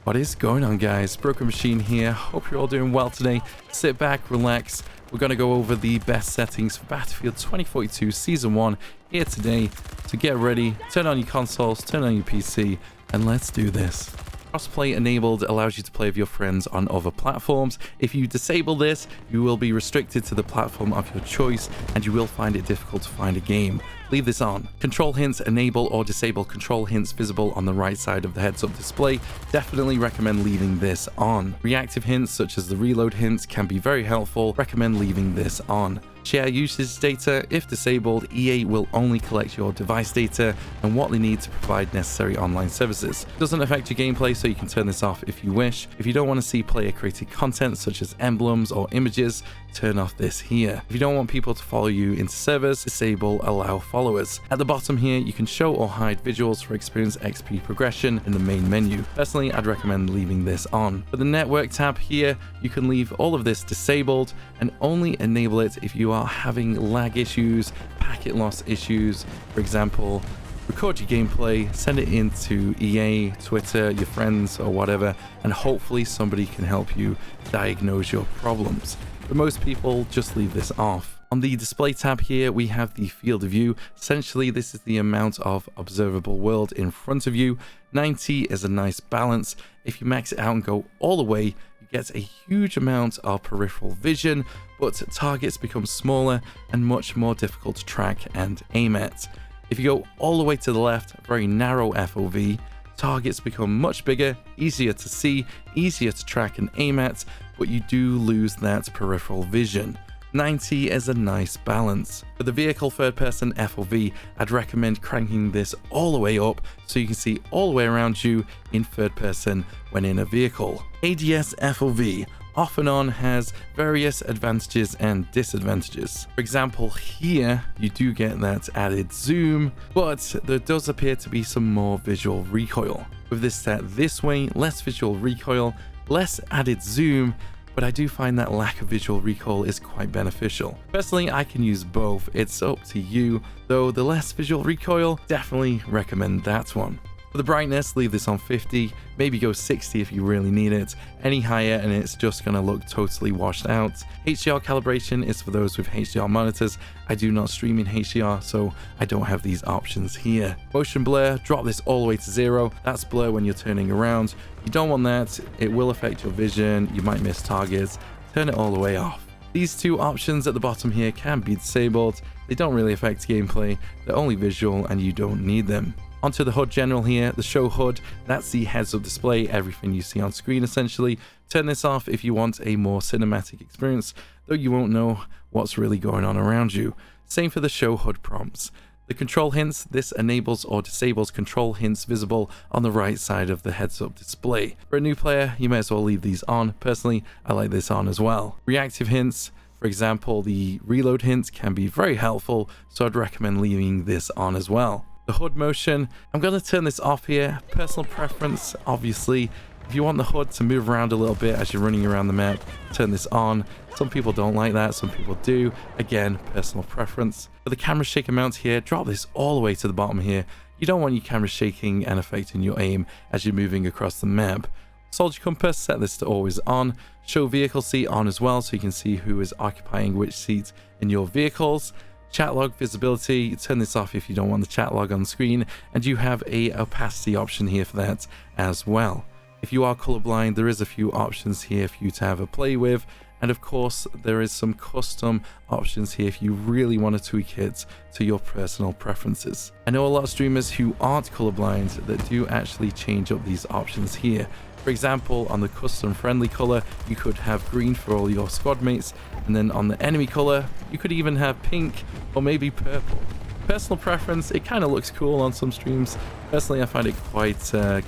What is going on, guys? TheBrokenMachine here. Hope you're all doing well today. Sit back, relax. We're going to go over the best settings for Battlefield 2042 Season 1 here today. So get ready, turn on your consoles, turn on your PC, and let's do this. Crossplay enabled allows you to play with your friends on other platforms. If you disable this, you will be restricted to the platform of your choice and you will find it difficult to find a game. Leave this on. Control hints enable or disable control hints visible on the right side of the heads-up display. Definitely recommend leaving this on. Reactive hints such as the reload hints can be very helpful. Recommend leaving this on. Share usage data. If disabled, EA will only collect your device data and what they need to provide necessary online services. Doesn't affect your gameplay, so you can turn this off if you wish. If you don't want to see player created content such as emblems or images, turn off this here. If you don't want people to follow you into servers, disable allow followers. At the bottom here, you can show or hide visuals for experience XP progression in the main menu. Personally, I'd recommend leaving this on. For the network tab here, you can leave all of this disabled and only enable it if you are having lag issues, packet loss issues. For example, record your gameplay, send it into EA, Twitter, your friends or whatever, and hopefully somebody can help you diagnose your problems. But most people just leave this off. On the display tab here, we have the field of view. Essentially, this is the amount of observable world in front of you. 90 is a nice balance. If you max it out and go all the way, you get a huge amount of peripheral vision, but targets become smaller and much more difficult to track and aim at. If you go all the way to the left, very narrow FOV, targets become much bigger, easier to see, easier to track and aim at, but you do lose that peripheral vision. 90 is a nice balance. For the vehicle third person FOV, I'd recommend cranking this all the way up so you can see all the way around you in third person when in a vehicle. ADS FOV off and on has various advantages and disadvantages. For example, here you do get that added zoom, but there does appear to be some more visual recoil. With this set this way, less visual recoil, less added zoom, but I do find that lack of visual recoil is quite beneficial. Personally, I can use both. It's up to you, though the less visual recoil, definitely recommend that one. For the brightness, leave this on 50, maybe go 60 if you really need it. Any higher and it's just going to look totally washed out. HDR calibration is for those with HDR monitors. I do not stream in HDR, so I don't have these options here. Motion blur, drop this all the way to 0. That's blur when you're turning around. You don't want that, it will affect your vision, you might miss targets. Turn it all the way off. These two options at the bottom here can be disabled. They don't really affect gameplay, they're only visual and you don't need them. Onto the HUD general here, the show HUD, that's the heads-up display, everything you see on screen essentially. Turn this off if you want a more cinematic experience, though you won't know what's really going on around you. Same for the show HUD prompts. The control hints, this enables or disables control hints visible on the right side of the heads-up display. For a new player, you may as well leave these on. Personally, I like this on as well. Reactive hints, for example, the reload hint can be very helpful, so I'd recommend leaving this on as well. The HUD motion, I'm going to turn this off here. Personal preference, obviously. If you want the HUD to move around a little bit as you're running around the map, turn this on. Some people don't like that, some people do. Again, personal preference. For the camera shake amount here, drop this all the way to the bottom here. You don't want your camera shaking and affecting your aim as you're moving across the map. Soldier compass, set this to always on. Show vehicle seat on as well so you can see who is occupying which seat in your vehicles. Chat log visibility, turn this off if you don't want the chat log on screen, and you have a opacity option here for that as well. If you are colorblind, there is a few options here for you to have a play with, and of course there is some custom options here if you really want to tweak it to your personal preferences. I know a lot of streamers who aren't colorblind that do actually change up these options here. For example, on the custom friendly color, you could have green for all your squad mates, and then on the enemy color, you could even have pink or maybe purple. Personal preference, it kind of looks cool on some streams. Personally, I find it quite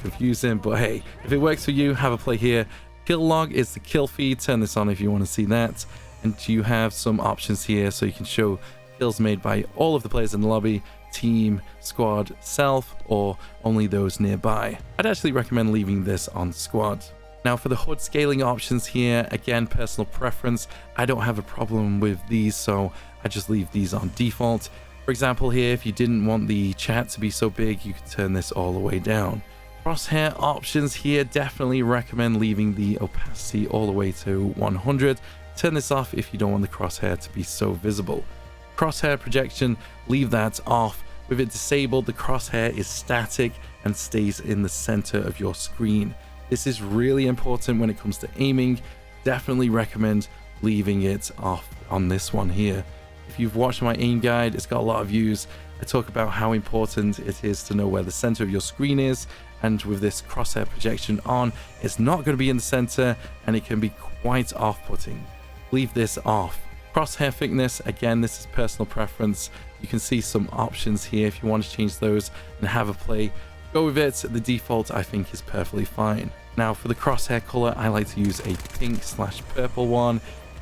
confusing, but hey, if it works for you, have a play here. Kill log is the kill feed, turn this on if you want to see that. And you have some options here so you can show kills made by all of the players in the lobby, team, squad, self, or only those nearby. I'd actually recommend leaving this on squad. Now for the HUD scaling options here, again, personal preference. I don't have a problem with these, so I just leave these on default. For example here, if you didn't want the chat to be so big, you could turn this all the way down. Crosshair options here, definitely recommend leaving the opacity all the way to 100. Turn this off if you don't want the crosshair to be so visible. Crosshair projection, leave that off. With it disabled, the crosshair is static and stays in the center of your screen. This is really important when it comes to aiming. Definitely recommend leaving it off on this one here. If you've watched my aim guide, it's got a lot of views. I talk about how important it is to know where the center of your screen is, and with this crosshair projection on, it's not going to be in the center and it can be quite off-putting. Leave this off. Crosshair thickness, again, this is personal preference. You can see some options here if you want to change those and have a play. Go with it. The default I think is perfectly fine. Now for the crosshair color, I like to use a pink/purple one.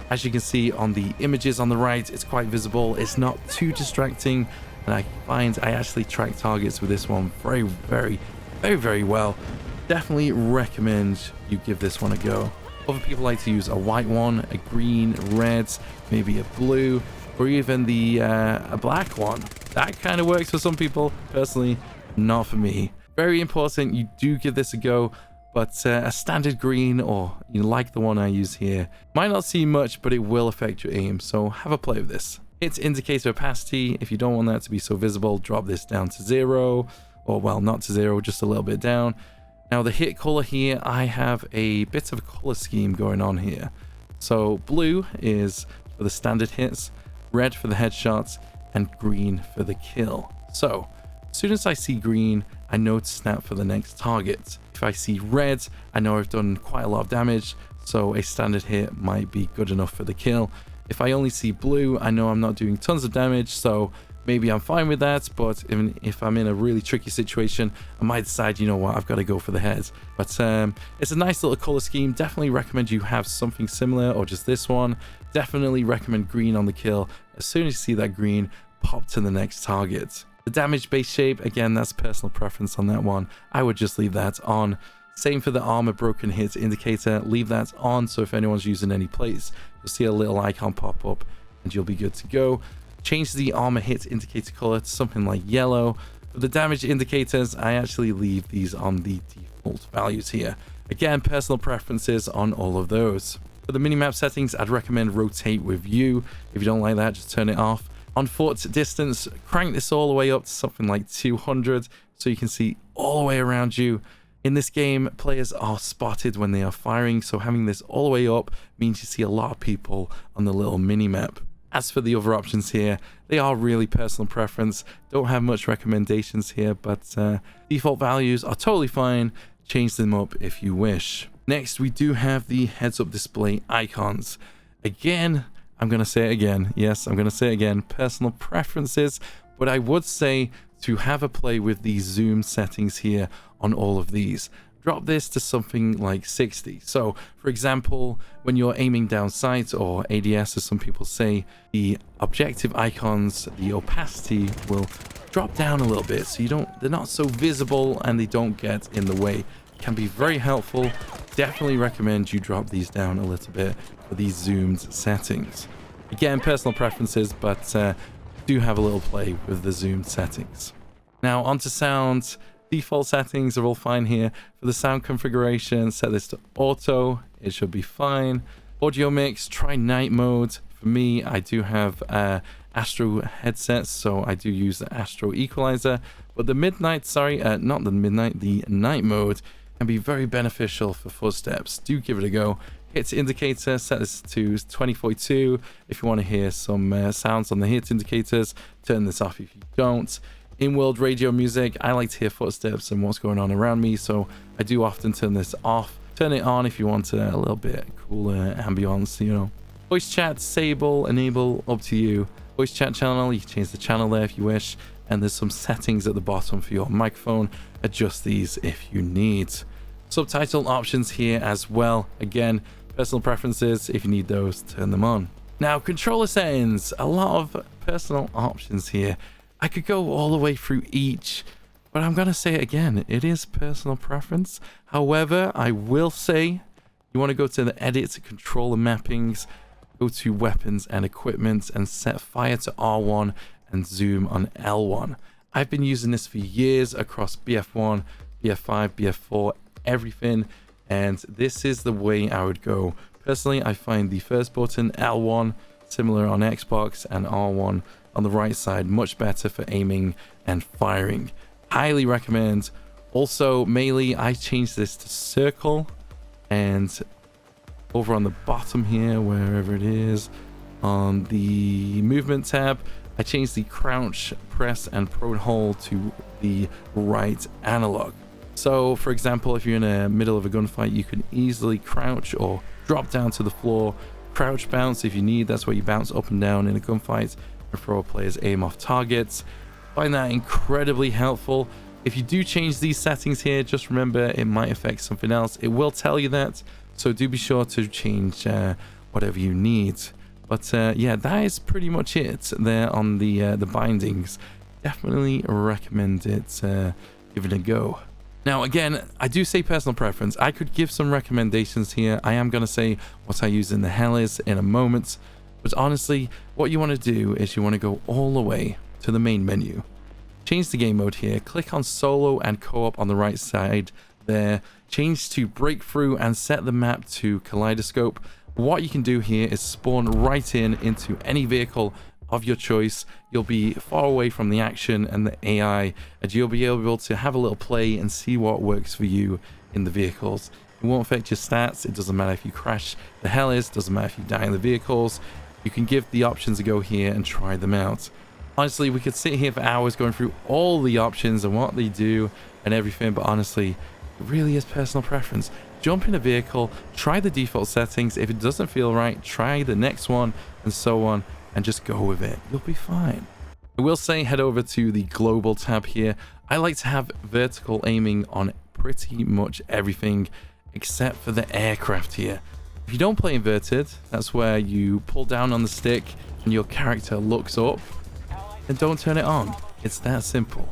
As you can see on the images on the right, it's quite visible. It's not too distracting, and I find I actually track targets with this one very well. Definitely recommend you give this one a go. Other people like to use a white one, a green, red, maybe a blue, or even a black one. That kind of works for some people. Personally, not for me. Very important you do give this a go, but a standard green, or you like the one I use here, might not see much, but it will affect your aim, so have a play with this. Hit indicator opacity, if you don't want that to be so visible, drop this down to 0, or well, not to 0, just a little bit down. Now the hit color here, I have a bit of a color scheme going on here. So blue is for the standard hits, red for the headshots, and green for the kill. So as soon as I see green, I know to snap for the next target. If I see red, I know I've done quite a lot of damage, so a standard hit might be good enough for the kill. If I only see blue, I know I'm not doing tons of damage, so maybe I'm fine with that, but even if I'm in a really tricky situation, I might decide, you know what, I've got to go for the head. But it's a nice little color scheme. Definitely recommend you have something similar, or just this one. Definitely recommend green on the kill. As soon as you see that green, pop to the next target. The damage base shape, again, that's personal preference on that one. I would just leave that on. Same for the armor broken hit indicator, leave that on, so if anyone's using any plates, you'll see a little icon pop up and you'll be good to go. Change the armor hit indicator color to something like yellow. For the damage indicators, I actually leave these on the default values here. Again, personal preferences on all of those. For the minimap settings, I'd recommend rotate with view. If you don't like that, just turn it off. On foot distance, crank this all the way up to something like 200 so you can see all the way around you. In this game, players are spotted when they are firing, so having this all the way up means you see a lot of people on the little mini-map. As for the other options here, they are really personal preference. Don't have much recommendations here, but default values are totally fine. Change them up if you wish. Next, we do have the heads-up display icons. Again, I'm going to say it again. Yes, I'm going to say it again. Personal preferences, but I would say to have a play with the zoom settings here on all of these. Drop this to something like 60. So, for example, when you're aiming down sight, or ADS as some people say, the objective icons, the opacity will drop down a little bit, so they're not so visible and they don't get in the way. It can be very helpful. Definitely recommend you drop these down a little bit for these zoomed settings. Again, personal preferences, but do have a little play with the zoomed settings. Now onto sound. Default settings are all fine here. For the sound configuration, set this to auto. It should be fine. Audio mix, try night mode. For me, I do have Astro headsets, so I do use the Astro equalizer. But the the night mode can be very beneficial for footsteps. Do give it a go. Hit indicator, set this to 2042. If you want to hear some sounds on the hit indicators, turn this off if you don't. In-world radio music, I like to hear footsteps and what's going on around me, so I do often turn this off. Turn it on if you want a little bit cooler ambience, you know. Voice chat, disable, enable, up to you. Voice chat channel, you can change the channel there if you wish, and there's some settings at the bottom for your microphone. Adjust these if you need. Subtitle options here as well. Again, personal preferences, if you need those, turn them on. Now, controller settings, a lot of personal options here. I could go all the way through each, but I'm going to say it again, it is personal preference. However, I will say you want to go to the edit controller mappings, go to weapons and equipment, and set fire to R1 and zoom on L1. I've been using this for years across BF1, BF5, BF4, everything. And this is the way I would go. Personally, I find the first button, L1, similar on Xbox, and R1 on the right side, much better for aiming and firing. Highly recommend. Also, melee, I changed this to circle, and over on the bottom here, wherever it is, on the movement tab, I changed the crouch, press, and prone hold to the right analog. So, for example, if you're in the middle of a gunfight, you can easily crouch or drop down to the floor, crouch bounce if you need. That's where you bounce up and down in a gunfight and throw players aim off targets. Find that incredibly helpful. If you do change these settings here, just remember it might affect something else. It will tell you that, so do be sure to change whatever you need. But yeah, that is pretty much it there on the bindings. Definitely recommend it, give it a go. Now again, I do say personal preference. I could give some recommendations here. I am going to say what I use in the hell is in a moment. But honestly, what you want to do is you want to go all the way to the main menu. Change the game mode here. Click on solo and co-op on the right side there. Change to breakthrough and set the map to kaleidoscope. What you can do here is spawn right into any vehicle of your choice. You'll be far away from the action and the AI, and you'll be able to have a little play and see what works for you in the vehicles. It won't affect your stats. It doesn't matter if you crash the hell is, doesn't matter if you die in the vehicles. You can give the options a go here and try them out. Honestly, we could sit here for hours going through all the options and what they do and everything, but honestly, it really is personal preference. Jump in a vehicle, try the default settings. If it doesn't feel right, try the next one, and so on, and just go with it. You'll be fine. I will say head over to the global tab here. I like to have vertical aiming on pretty much everything except for the aircraft here. If you don't play inverted, that's where you pull down on the stick and your character looks up, then don't turn it on. It's that simple.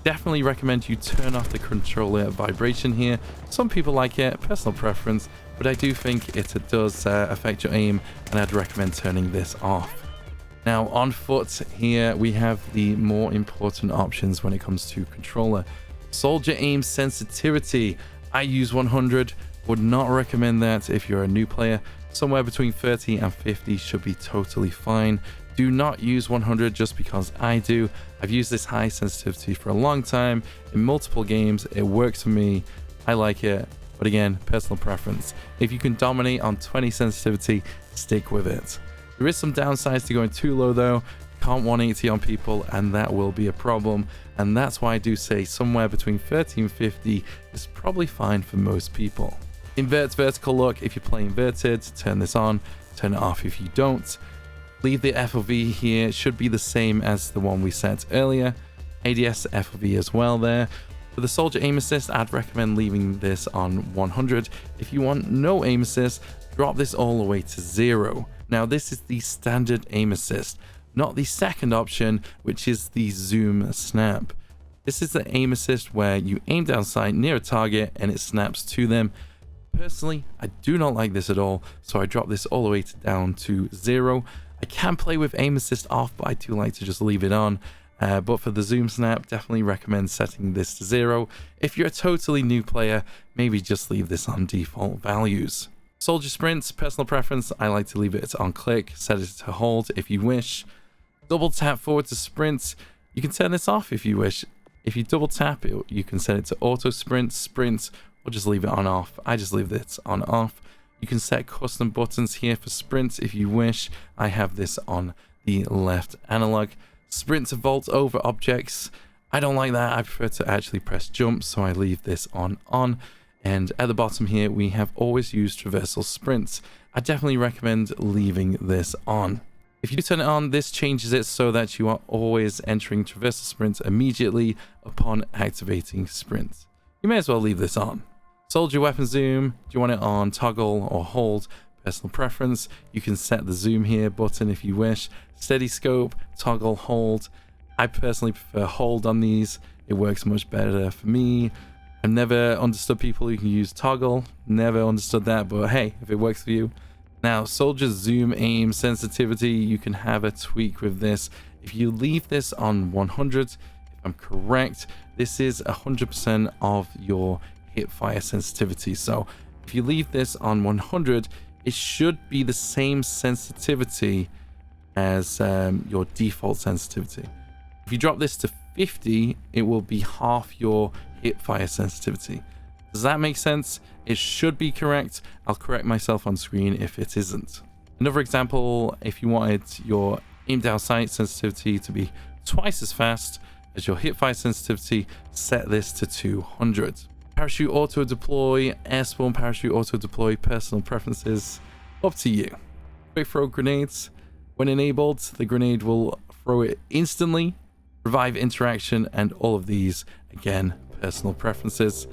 Definitely recommend you turn off the controller vibration here. Some people like it, personal preference, but I do think it does affect your aim, and I'd recommend turning this off. Now on foot here, we have the more important options when it comes to controller. Soldier aim sensitivity. I use 100, would not recommend that if you're a new player. Somewhere between 30 and 50 should be totally fine. Do not use 100 just because I do. I've used this high sensitivity for a long time in multiple games. It works for me. I like it. But again, personal preference. If you can dominate on 20 sensitivity, stick with it. There is some downsides to going too low though. Can't 180 on people, and that will be a problem. And that's why I do say somewhere between 30 and 50 is probably fine for most people. Invert vertical look. If you play inverted, turn this on. Turn it off if you don't. Leave the FOV here. It should be the same as the one we set earlier. ADS FOV as well there. For the soldier aim assist, I'd recommend leaving this on 100. If you want no aim assist, drop this all the way to 0. Now this is the standard aim assist, not the second option, which is the zoom snap. This is the aim assist where you aim down sight near a target and it snaps to them. Personally, I do not like this at all, so I drop this all the way down to 0. I can play with aim assist off, but I do like to just leave it on. But for the zoom snap, definitely recommend setting this to 0. If you're a totally new player, maybe just leave this on default values. Soldier sprints, personal preference, I like to leave it on click, set it to hold if you wish. Double tap forward to sprint, you can turn this off if you wish. If you double tap it, you can set it to auto sprint, or just leave it on off. I just leave this on off. You can set custom buttons here for sprints if you wish. I have this on the left analog. Sprint to vault over objects. I don't like that. I prefer to actually press jump, so I leave this on. And at the bottom here, we have always used traversal sprints. I definitely recommend leaving this on. If you turn it on, this changes it so that you are always entering traversal sprints immediately upon activating sprints. You may as well leave this on. Soldier weapon zoom, do you want it on toggle or hold? Personal preference. You can set the zoom here button if you wish. Steady scope, toggle, hold. I personally prefer hold on these. It works much better for me. I've never understood people who can use toggle. Never understood that, but hey, if it works for you. Now, soldier zoom aim sensitivity, you can have a tweak with this. If you leave this on 100, if I'm correct, this is 100% of your hip fire sensitivity. So if you leave this on 100, it should be the same sensitivity as your default sensitivity. If you drop this to 50, it will be half your hip fire sensitivity. Does that make sense? It should be correct. I'll correct myself on screen if it isn't. Another example, if you wanted your aim down sight sensitivity to be twice as fast as your hip fire sensitivity, set this to 200. Parachute auto deploy, airborne parachute auto deploy, personal preferences, up to you. Quick throw grenades. When enabled, the grenade will throw it instantly. Revive interaction, and all of these, again, personal preferences.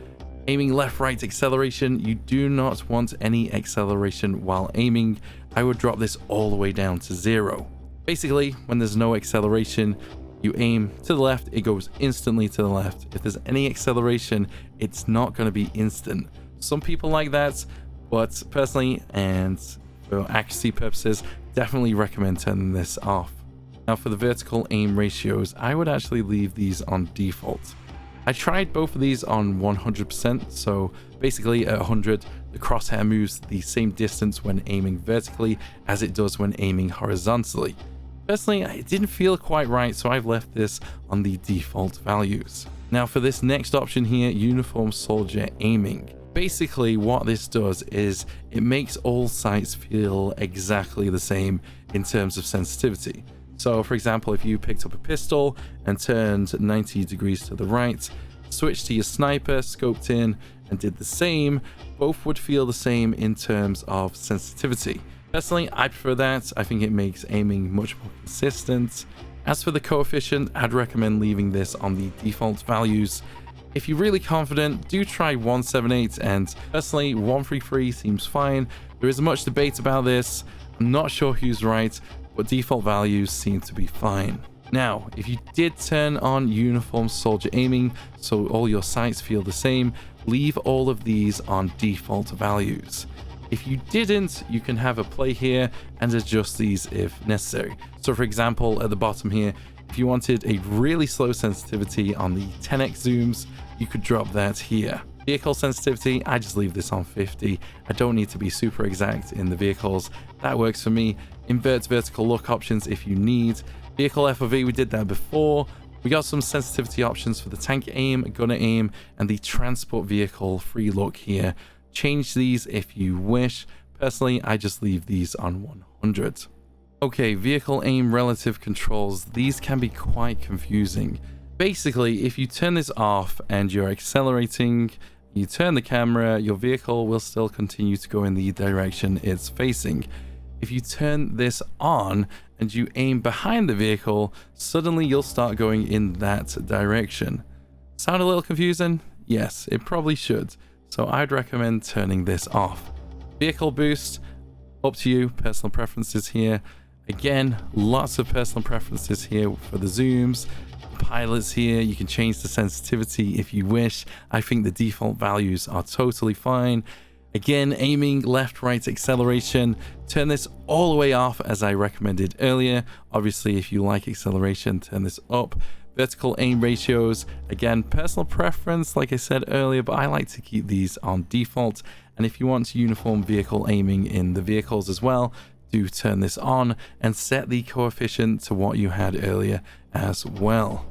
Aiming left right acceleration, you do not want any acceleration while aiming. I would drop this all the way down to 0. Basically, when there's no acceleration, you aim to the left, it goes instantly to the left. If there's any acceleration, it's not going to be instant. Some people like that, but personally, and for accuracy purposes, definitely recommend turning this off. Now for the vertical aim ratios, I would actually leave these on default. I tried both of these on 100%, so basically at 100, the crosshair moves the same distance when aiming vertically as it does when aiming horizontally. Personally, it didn't feel quite right, so I've left this on the default values. Now for this next option here, uniform soldier aiming. Basically what this does is it makes all sights feel exactly the same in terms of sensitivity. So for example, if you picked up a pistol and turned 90 degrees to the right, switched to your sniper, scoped in, and did the same, both would feel the same in terms of sensitivity. Personally, I prefer that. I think it makes aiming much more consistent. As for the coefficient, I'd recommend leaving this on the default values. If you're really confident, do try 178, and personally 133 seems fine. There isn't much debate about this. I'm not sure who's right, but default values seem to be fine. Now, if you did turn on uniform soldier aiming, so all your sights feel the same, leave all of these on default values. If you didn't, you can have a play here and adjust these if necessary. So for example, at the bottom here, if you wanted a really slow sensitivity on the 10x zooms, you could drop that here. Vehicle sensitivity, I just leave this on 50. I don't need to be super exact in the vehicles. That works for me. Invert vertical look options if you need. Vehicle FOV, we did that before. We got some sensitivity options for the tank aim, gunner aim, and the transport vehicle free look here. Change these if you wish. Personally, I just leave these on 100. Okay, vehicle aim relative controls. These can be quite confusing. Basically, if you turn this off and you're accelerating, you turn the camera, your vehicle will still continue to go in the direction it's facing. If you turn this on and you aim behind the vehicle, suddenly you'll start going in that direction. Sound a little confusing? Yes, it probably should. So I'd recommend turning this off. Vehicle boost, up to you, personal preferences here. Again, lots of personal preferences here for the zooms. Pilots here, you can change the sensitivity if you wish. I think the default values are totally fine. Again, aiming left, right, acceleration, turn this all the way off as I recommended earlier. Obviously, if you like acceleration, turn this up. Vertical aim ratios, again, personal preference, like I said earlier, but I like to keep these on default. And if you want uniform vehicle aiming in the vehicles as well, do turn this on and set the coefficient to what you had earlier as well.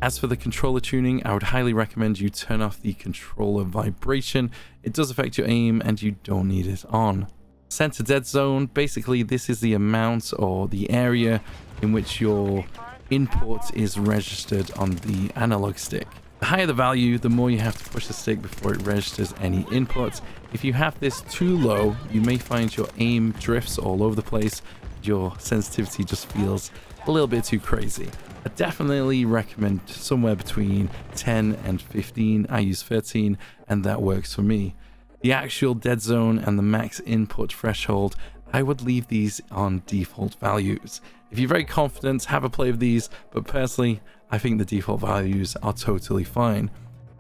As for the controller tuning, I would highly recommend you turn off the controller vibration. It does affect your aim and you don't need it on. Center dead zone, basically this is the amount or the area in which your input is registered on the analog stick. The higher the value, the more you have to push the stick before it registers any input. If you have this too low, you may find your aim drifts all over the place. Your sensitivity just feels a little bit too crazy. I definitely recommend somewhere between 10 and 15. I use 13 and that works for me. The actual dead zone and the max input threshold, I would leave these on default values. If you're very confident, have a play of these, but personally, I think the default values are totally fine.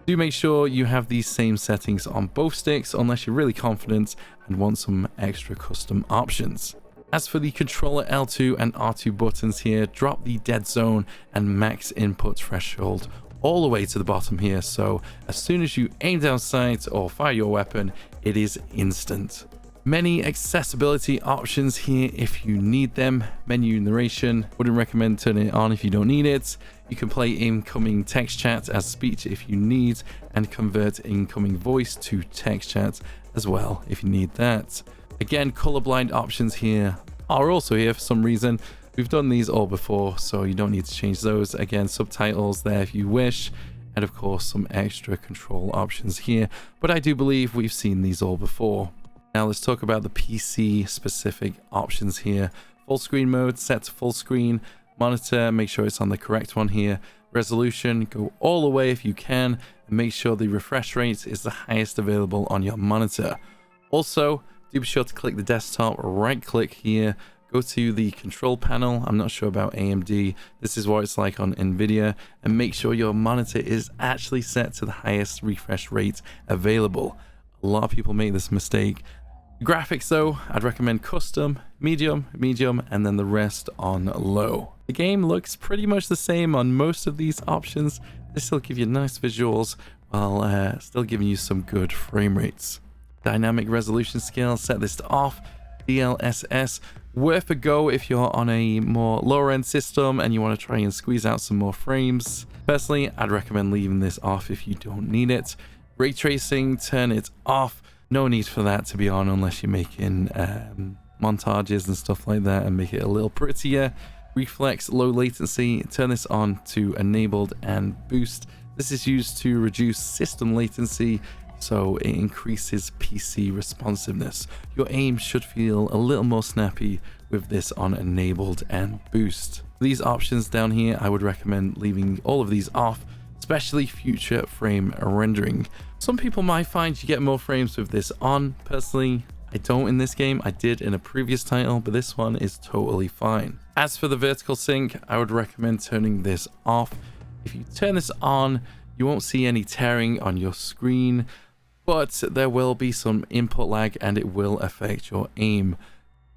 Do make sure you have these same settings on both sticks unless you're really confident and want some extra custom options. As for the controller L2 and R2 buttons here, drop the dead zone and max input threshold all the way to the bottom here, so as soon as you aim down sight or fire your weapon, it is instant. Many accessibility options here if you need them. Menu narration, wouldn't recommend turning it on if you don't need it. You can play incoming text chat as speech if you need, and convert incoming voice to text chat as well if you need that. Again, colorblind options here are also here for some reason. We've done these all before, so you don't need to change those. Again, subtitles there if you wish, and of course some extra control options here, but I do believe we've seen these all before. Now let's talk about the PC specific options here. Full screen mode, set to full screen. Monitor, make sure it's on the correct one here. Resolution, go all the way if you can, and make sure the refresh rate is the highest available on your monitor. Also, do be sure to click the desktop, right click here, go to the control panel. I'm not sure about AMD. This is what it's like on Nvidia, and make sure your monitor is actually set to the highest refresh rate available. A lot of people make this mistake. Graphics though, I'd recommend custom, medium, and then the rest on low. The game looks pretty much the same on most of these options. They still give you nice visuals while still giving you some good frame rates. Dynamic resolution scale, set this to off. DLSS, worth a go if you're on a more lower end system and you want to try and squeeze out some more frames. Personally, I'd recommend leaving this off if you don't need it. Ray tracing, turn it off. No need for that to be on unless you're making montages and stuff like that and make it a little prettier. Reflex, low latency, turn this on to enabled, and boost. This is used to reduce system latency, so it increases PC responsiveness. Your aim should feel a little more snappy with this on enabled and boost. These options down here, I would recommend leaving all of these off, especially future frame rendering. Some people might find you get more frames with this on. Personally, I don't in this game. I did in a previous title, but this one is totally fine. As for the vertical sync, I would recommend turning this off. If you turn this on, you won't see any tearing on your screen, but there will be some input lag and it will affect your aim.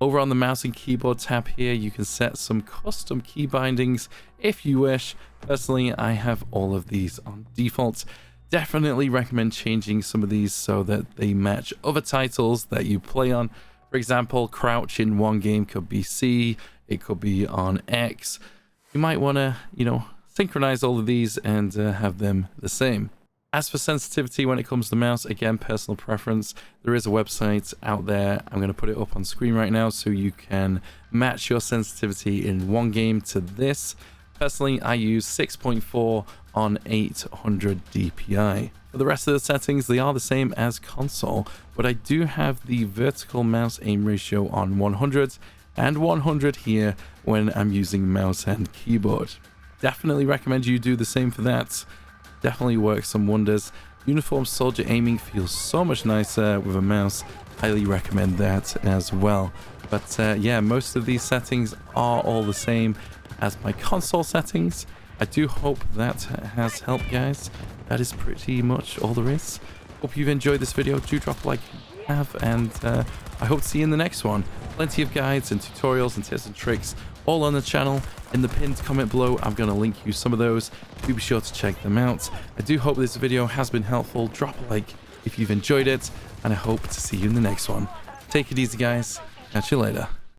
Over on the mouse and keyboard tab here, you can set some custom key bindings if you wish. Personally, I have all of these on default. Definitely recommend changing some of these so that they match other titles that you play on. For example, crouch in one game could be C, it could be on X. You might want to, synchronize all of these and have them the same. As for sensitivity when it comes to mouse, again, personal preference. There is a website out there. I'm going to put it up on screen right now so you can match your sensitivity in one game to this. Personally, I use 6.4 on 800 DPI. For the rest of the settings, they are the same as console, but I do have the vertical mouse aim ratio on 100 and 100 here when I'm using mouse and keyboard. Definitely recommend you do the same for that. Definitely works some wonders. Uniform soldier aiming feels so much nicer with a mouse. Highly recommend that as well. But yeah, most of these settings are all the same as my console settings. I do hope that has helped, guys. That is pretty much all there is. Hope you've enjoyed this video. Do drop a like if you have, and I hope to see you in the next one. Plenty of guides and tutorials and tips and tricks all on the channel. In the pinned comment below, I'm going to link you some of those. Do be sure to check them out. I do hope this video has been helpful. Drop a like if you've enjoyed it, and I hope to see you in the next one. Take it easy, guys. Catch you later.